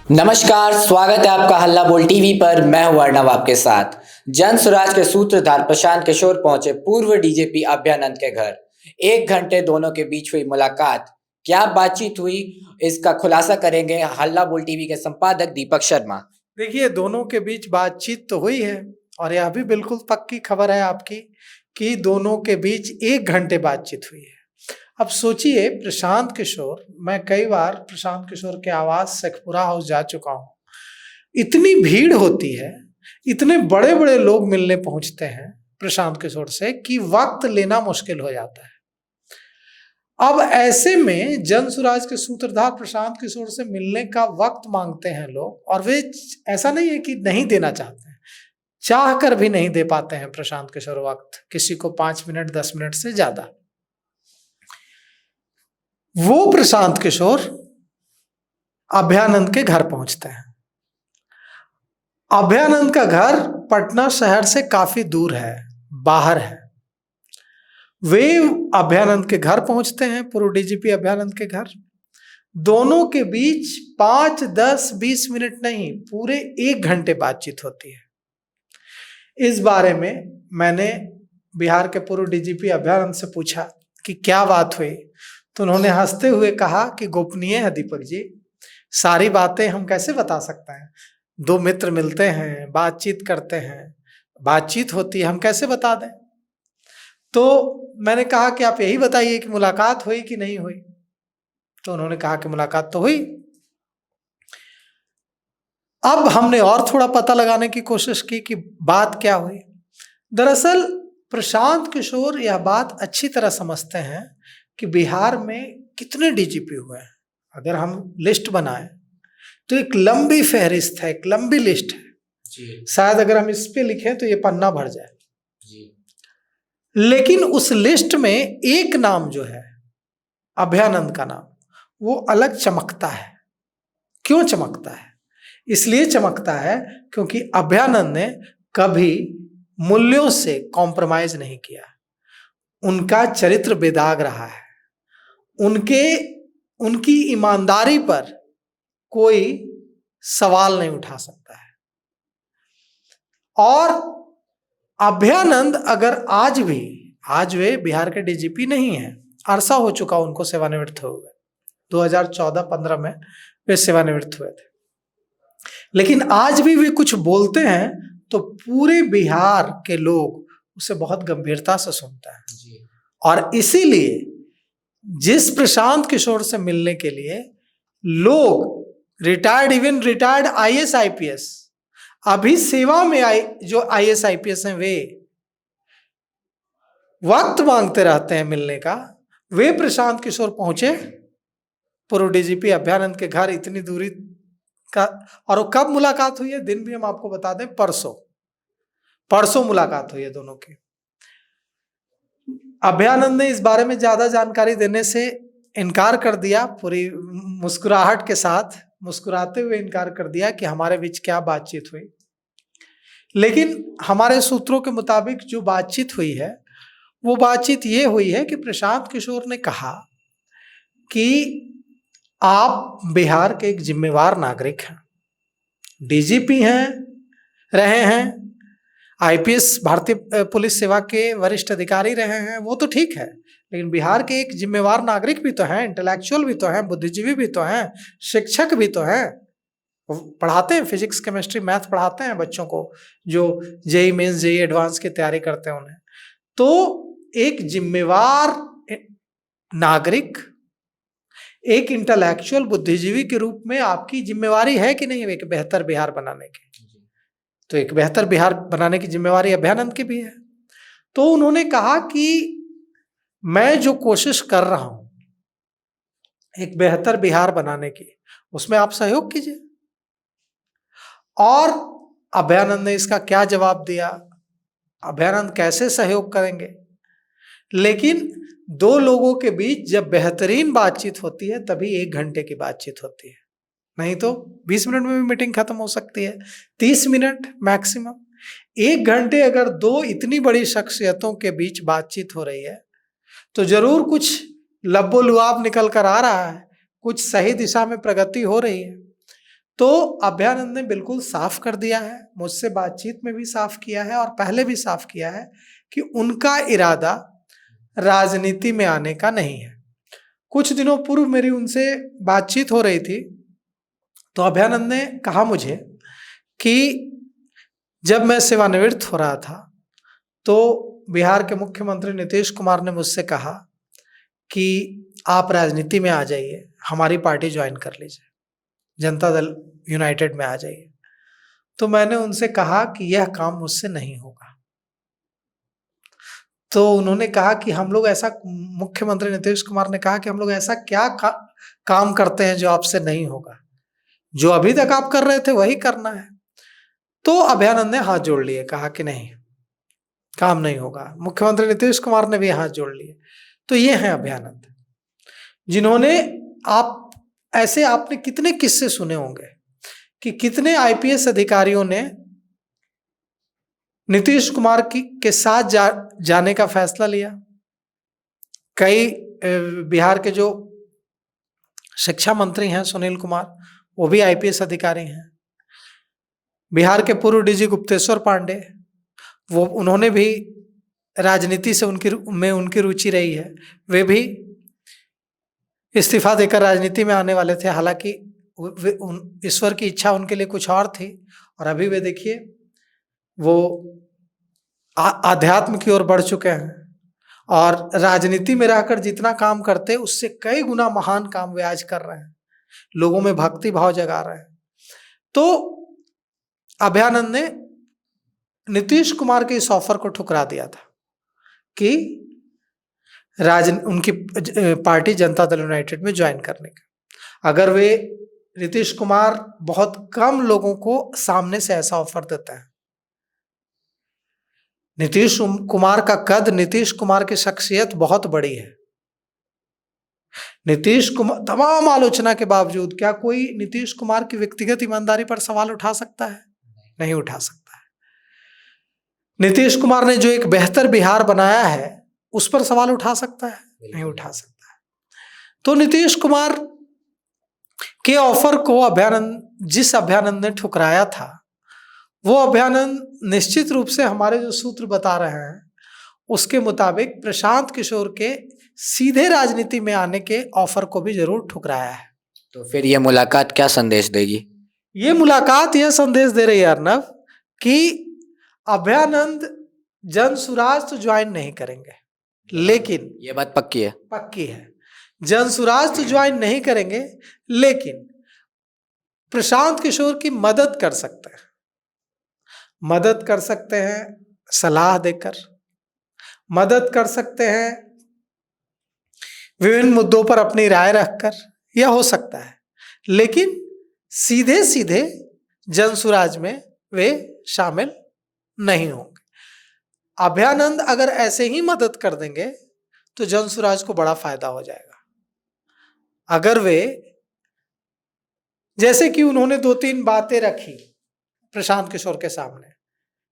नमस्कार, स्वागत है आपका हल्ला बोल टीवी पर। मैं हूं अर्णव आपके साथ। जन स्वराज के सूत्रधार प्रशांत किशोर पहुंचे पूर्व डीजीपी अभयानंद के घर। 1 घंटे दोनों के बीच हुई मुलाकात। क्या बातचीत हुई, इसका खुलासा करेंगे हल्ला बोल टीवी के संपादक दीपक शर्मा। देखिए, दोनों के बीच बातचीत तो हुई है और यह भी बिल्कुल पक्की खबर है आपकी कि दोनों के बीच 1 घंटे बातचीत हुई है। अब सोचिए, प्रशांत किशोर, मैं कई बार प्रशांत किशोर के आवास शेखपुरा हाउस जा चुका हूँ। इतनी भीड़ होती है, इतने बड़े बड़े लोग मिलने पहुंचते हैं प्रशांत किशोर से कि वक्त लेना मुश्किल हो जाता है। अब ऐसे में जन स्वराज के सूत्रधार प्रशांत किशोर से मिलने का वक्त मांगते हैं लोग, और वे ऐसा नहीं है कि नहीं देना चाहते हैं, चाह कर भी नहीं दे पाते हैं प्रशांत किशोर वक्त, किसी को 5 मिनट 10 मिनट से ज्यादा। वो प्रशांत किशोर अभयानंद के घर पहुंचते हैं। अभयानंद का घर पटना शहर से काफी दूर है, बाहर है। वे अभयानंद के घर पहुंचते हैं, पूर्व डीजीपी अभयानंद के घर। दोनों के बीच 5, 10, 20 मिनट नहीं, पूरे 1 घंटे बातचीत होती है। इस बारे में मैंने बिहार के पूर्व डीजीपी अभयानंद से पूछा कि क्या बात हुई, तो उन्होंने हंसते हुए कहा कि गोपनीय है दीपक जी, सारी बातें हम कैसे बता सकते हैं। दो मित्र मिलते हैं, बातचीत करते हैं, बातचीत होती है, हम कैसे बता दें। तो मैंने कहा कि आप यही बताइए कि मुलाकात हुई कि नहीं हुई। तो उन्होंने कहा कि मुलाकात तो हुई। अब हमने और थोड़ा पता लगाने की कोशिश की कि बात क्या हुई। दरअसल प्रशांत किशोर यह बात अच्छी तरह समझते हैं कि बिहार में कितने डीजीपी हुए हैं। अगर हम लिस्ट बनाएं तो एक लंबी फहरिस्त है, एक लंबी लिस्ट है जी। शायद अगर हम इस पे लिखें तो ये पन्ना भर जाए जी। लेकिन उस लिस्ट में एक नाम जो है, अभयानंद का नाम, वो अलग चमकता है। क्यों चमकता है? इसलिए चमकता है क्योंकि अभयानंद ने कभी मूल्यों से कॉम्प्रोमाइज नहीं किया। उनका चरित्र बेदाग रहा है। उनकी ईमानदारी पर कोई सवाल नहीं उठा सकता है। और अभयानंद अगर आज वे बिहार के डीजीपी नहीं हैं, अरसा हो चुका उनको सेवानिवृत्त हुए, 2014-15 में वे सेवानिवृत्त हुए थे। लेकिन आज भी वे कुछ बोलते हैं तो पूरे बिहार के लोग उसे बहुत गंभीरता से सुनते हैं जी। और इसीलिए जिस प्रशांत किशोर से मिलने के लिए लोग रिटायर्ड आईएएस आईपीएस, अभी सेवा में जो आईएएस आईपीएस हैं, वे वक्त मांगते रहते हैं मिलने का, वे प्रशांत किशोर पहुंचे पूर्व डीजीपी अभयानंद के घर, इतनी दूरी का। और वो कब मुलाकात हुई है, दिन भी हम आपको बता दें, परसों मुलाकात हुई है दोनों की। अभयानंद ने इस बारे में ज्यादा जानकारी देने से इनकार कर दिया, पूरी मुस्कुराहट के साथ, मुस्कुराते हुए इनकार कर दिया कि हमारे बीच क्या बातचीत हुई। लेकिन हमारे सूत्रों के मुताबिक जो बातचीत हुई है, वो बातचीत ये हुई है कि प्रशांत किशोर ने कहा कि आप बिहार के एक जिम्मेवार नागरिक हैं, डीजीपी रहे हैं, आईपीएस भारतीय पुलिस सेवा के वरिष्ठ अधिकारी रहे हैं, वो तो ठीक है, लेकिन बिहार के एक जिम्मेवार नागरिक भी तो हैं, इंटेलेक्चुअल भी तो हैं, बुद्धिजीवी भी तो हैं, शिक्षक भी तो हैं, पढ़ाते हैं, फिजिक्स केमिस्ट्री मैथ पढ़ाते हैं बच्चों को जो जेई मेंस जेई एडवांस की तैयारी करते हैं उन्हें। तो एक जिम्मेवार नागरिक, एक इंटेलेक्चुअल बुद्धिजीवी के रूप में आपकी जिम्मेवारी है कि नहीं एक बेहतर बिहार बनाने की। तो एक बेहतर बिहार बनाने की जिम्मेवारी अभयानंद की भी है। तो उन्होंने कहा कि मैं जो कोशिश कर रहा हूं एक बेहतर बिहार बनाने की, उसमें आप सहयोग कीजिए। और अभयानंद ने इसका क्या जवाब दिया, अभयानंद कैसे सहयोग करेंगे। लेकिन दो लोगों के बीच जब बेहतरीन बातचीत होती है तभी 1 घंटे की बातचीत होती है, नहीं तो 20 मिनट में भी मीटिंग खत्म हो सकती है, 30 मिनट मैक्सिमम। 1 घंटे अगर दो इतनी बड़ी शख्सियतों के बीच बातचीत हो रही है तो जरूर कुछ लब्बो लुआब निकल कर आ रहा है, कुछ सही दिशा में प्रगति हो रही है। तो अभयानंद ने बिल्कुल साफ कर दिया है, मुझसे बातचीत में भी साफ किया है और पहले भी साफ किया है कि उनका इरादा राजनीति में आने का नहीं है। कुछ दिनों पूर्व मेरी उनसे बातचीत हो रही थी, तो अभयानंद ने कहा मुझे कि जब मैं सेवानिवृत्त हो रहा था तो बिहार के मुख्यमंत्री नीतीश कुमार ने मुझसे कहा कि आप राजनीति में आ जाइए, हमारी पार्टी ज्वाइन कर लीजिए, जनता दल यूनाइटेड में आ जाइए। तो मैंने उनसे कहा कि यह काम मुझसे नहीं होगा। तो उन्होंने कहा कि हम लोग ऐसा, मुख्यमंत्री नीतीश कुमार ने कहा कि हम लोग ऐसा क्या काम करते हैं जो आपसे नहीं होगा, जो अभी तक आप कर रहे थे वही करना है। तो अभयानंद ने हाथ जोड़ लिए, कहा कि नहीं, काम नहीं होगा। मुख्यमंत्री नीतीश कुमार ने भी हाथ जोड़ लिए। तो ये हैं अभयानंद, जिन्होंने, आप ऐसे आपने कितने किस्से सुने होंगे कि कितने आईपीएस अधिकारियों ने नीतीश कुमार के साथ जाने का फैसला लिया। कई बिहार के जो शिक्षा मंत्री हैं सुनील कुमार, वो भी आईपीएस अधिकारी हैं। बिहार के पूर्व डीजी गुप्तेश्वर पांडे, उन्होंने भी राजनीति से उनकी रुचि रही है, वे भी इस्तीफा देकर राजनीति में आने वाले थे। हालांकि ईश्वर की इच्छा उनके लिए कुछ और थी, और अभी वे देखिए वो आध्यात्म की ओर बढ़ चुके हैं, और राजनीति में रहकर जितना काम करते उससे कई गुना महान काम वे आज कर रहे हैं, लोगों में भक्ति भाव जगा रहे हैं। तो अभयानंद ने नीतीश कुमार के इस ऑफर को ठुकरा दिया था कि उनकी पार्टी जनता दल यूनाइटेड में ज्वाइन करने का। अगर वे, नीतीश कुमार बहुत कम लोगों को सामने से ऐसा ऑफर देता है। नीतीश कुमार का कद, नीतीश कुमार की शख्सियत बहुत बड़ी है। नीतीश कुमार, तमाम आलोचना के बावजूद क्या कोई नीतीश कुमार की व्यक्तिगत ईमानदारी पर सवाल उठा सकता है? नहीं उठा सकता है। नीतीश कुमार ने जो एक बेहतर बिहार बनाया है उस पर सवाल उठा सकता है? नहीं उठा सकता है। तो नीतीश कुमार के ऑफर को जिस अभयानंद ने ठुकराया था, वो अभयानंद निश्चित रूप से हमारे जो सूत्र बता रहे हैं उसके मुताबिक प्रशांत किशोर के सीधे राजनीति में आने के ऑफर को भी जरूर ठुकराया है। तो फिर ये मुलाकात क्या संदेश देगी? ये मुलाकात यह संदेश दे रही है अर्नव कि अभयानंद जन सुराज तो ज्वाइन नहीं करेंगे, लेकिन ये बात पक्की है, पक्की है, जन सुराज तो ज्वाइन नहीं करेंगे, लेकिन प्रशांत किशोर की मदद कर सकते हैं। मदद कर सकते हैं सलाह देकर, मदद कर सकते हैं विभिन्न मुद्दों पर अपनी राय रखकर, यह हो सकता है, लेकिन सीधे सीधे जनसुराज में वे शामिल नहीं होंगे। अभयानंद अगर ऐसे ही मदद कर देंगे तो जनसुराज को बड़ा फायदा हो जाएगा। अगर वे, जैसे कि उन्होंने 2-3 बातें रखी प्रशांत किशोर के सामने,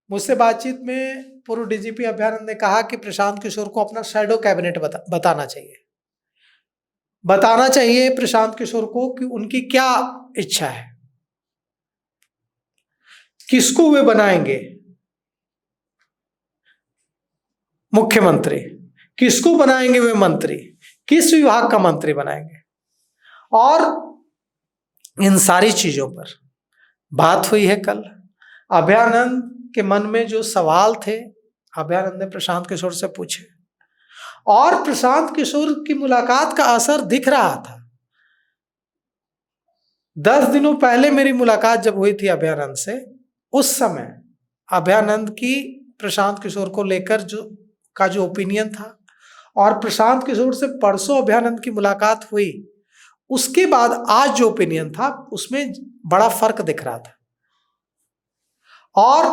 मुझसे बातचीत में पूर्व डीजीपी अभयानंद ने कहा कि प्रशांत किशोर को अपना शैडो कैबिनेट बताना चाहिए प्रशांत किशोर को कि उनकी क्या इच्छा है, किसको वे बनाएंगे मुख्यमंत्री, किसको बनाएंगे वे मंत्री, किस विभाग का मंत्री बनाएंगे, और इन सारी चीजों पर बात हुई है। कल अभयानंद के मन में जो सवाल थे अभयानंद ने प्रशांत किशोर से पूछे, और प्रशांत किशोर की मुलाकात का असर दिख रहा था। 10 दिनों पहले मेरी मुलाकात जब हुई थी अभयानंद से, उस समय अभयानंद की प्रशांत किशोर को लेकर जो ओपिनियन था, और प्रशांत किशोर से परसों अभयानंद की मुलाकात हुई, उसके बाद आज जो ओपिनियन था उसमें बड़ा फर्क दिख रहा था। और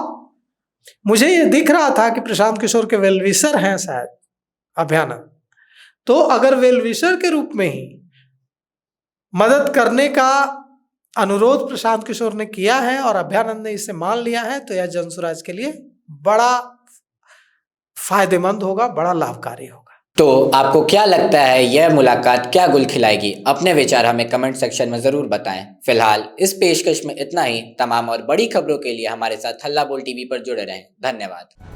मुझे ये दिख रहा था कि प्रशांत किशोर के वेलविशर हैं शायद अभयानंद, तो अगर वेलविशर के रूप में ही मदद करने का अनुरोध प्रशांत किशोर ने किया है और अभयानंद ने इसे मान लिया है, तो यह जनसुराज के लिए बड़ा फायदेमंद होगा, बड़ा लाभकारी होगा। तो आपको क्या लगता है यह मुलाकात क्या गुल खिलाएगी? अपने विचार हमें कमेंट सेक्शन में ज़रूर बताएं। फिलहाल इस पेशकश में इतना ही। तमाम और बड़ी खबरों के लिए हमारे साथ हल्ला बोल टीवी पर जुड़े रहें। धन्यवाद।